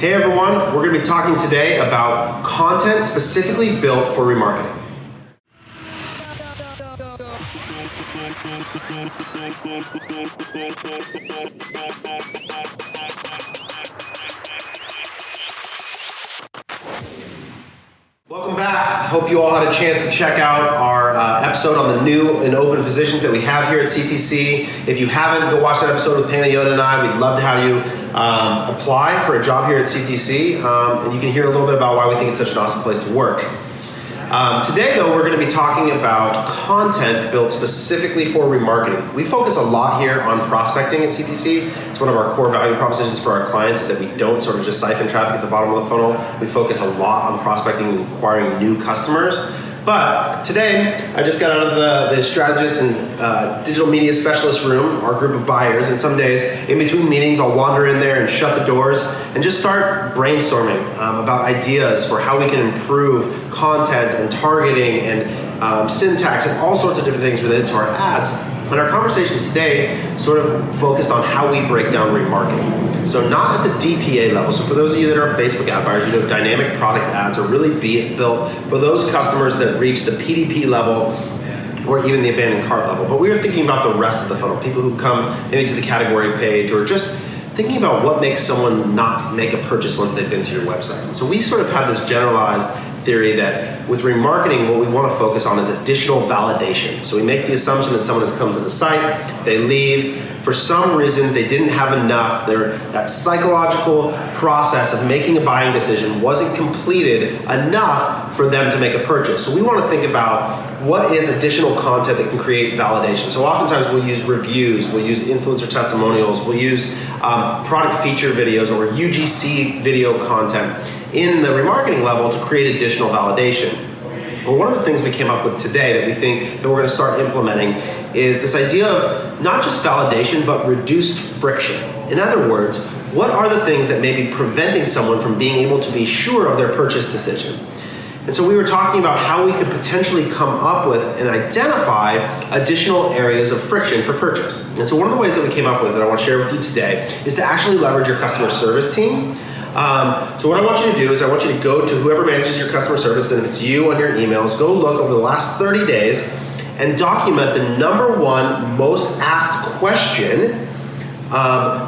Hey everyone, we're going to be talking today about content specifically built for remarketing. Welcome back. Hope you all had a chance to check out our episode on the new and open positions that we have here at CTC. If you haven't, go watch that episode with Panayota and I. We'd love to have you apply for a job here at CTC, and you can hear a little bit about why we think it's such an awesome place to work. Today, though, we're going to be talking about content built specifically for remarketing. We focus a lot here on prospecting at CTC. It's one of our core value propositions for our clients is that we don't sort of just siphon traffic at the bottom of the funnel. We focus a lot on prospecting and acquiring new customers. But today, I just got out of the strategist and digital media specialist room, our group of buyers, and some days in between meetings, I'll wander in there and shut the doors and just start brainstorming about ideas for how we can improve content and targeting and syntax and all sorts of different things related to our ads. And our conversation today sort of focused on how we break down remarketing. So not at the DPA level. So for those of you that are Facebook ad buyers, you know dynamic product ads are really built for those customers that reach the PDP level or even the abandoned cart level. But we were thinking about the rest of the funnel, people who come maybe to the category page or just thinking about what makes someone not make a purchase once they've been to your website. So we sort of have this generalized theory that with remarketing, what we want to focus on is additional validation. So we make the assumption that someone has come to the site, they leave, for some reason they didn't have enough, that psychological process of making a buying decision wasn't completed enough for them to make a purchase. So we want to think about what is additional content that can create validation. So oftentimes we'll use reviews, we'll use influencer testimonials, we'll use product feature videos or UGC video content in the remarketing level to create additional validation. Well, one of the things we came up with today that we think that we're going to start implementing is this idea of not just validation, but reduced friction. In other words, what are the things that may be preventing someone from being able to be sure of their purchase decision? And so we were talking about how we could potentially come up with and identify additional areas of friction for purchase. And so one of the ways that we came up with that I want to share with you today is to actually leverage your customer service team. So what I want you to do is I want you to go to whoever manages your customer service, and if it's you on your emails, go look over the last 30 days and document the number one most asked question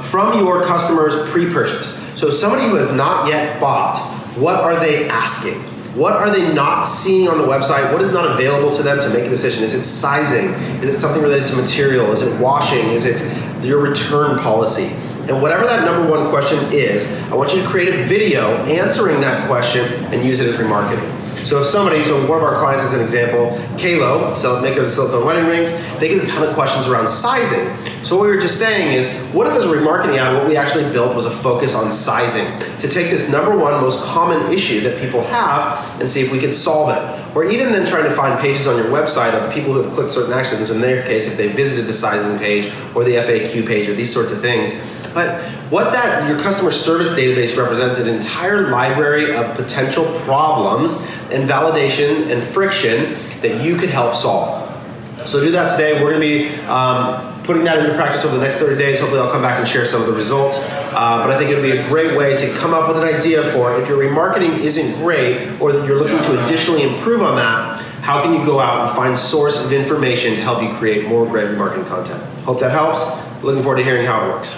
from your customers pre-purchase. So somebody who has not yet bought, what are they asking? What are they not seeing on the website? What is not available to them to make a decision? Is it sizing? Is it something related to material? Is it washing? Is it your return policy? And whatever that number one question is, I want you to create a video answering that question and use it as remarketing. So if somebody, one of our clients as an example, Kalo, maker of the silicone wedding rings, they get a ton of questions around sizing. So what we were just saying is, what if as a remarketing ad, what we actually built was a focus on sizing to take this number one most common issue that people have and see if we could solve it. Or even then trying to find pages on your website of people who have clicked certain actions. In their case, if they visited the sizing page or the FAQ page or these sorts of things. But what your customer service database represents an entire library of potential problems and validation and friction that you could help solve. So do that today. We're going to be putting that into practice over the next 30 days. Hopefully I'll come back and share some of the results. But I think it'll be a great way to come up with an idea for if your remarketing isn't great or that you're looking to additionally improve on that, how can you go out and find source of information to help you create more great remarketing content? Hope that helps. Looking forward to hearing how it works.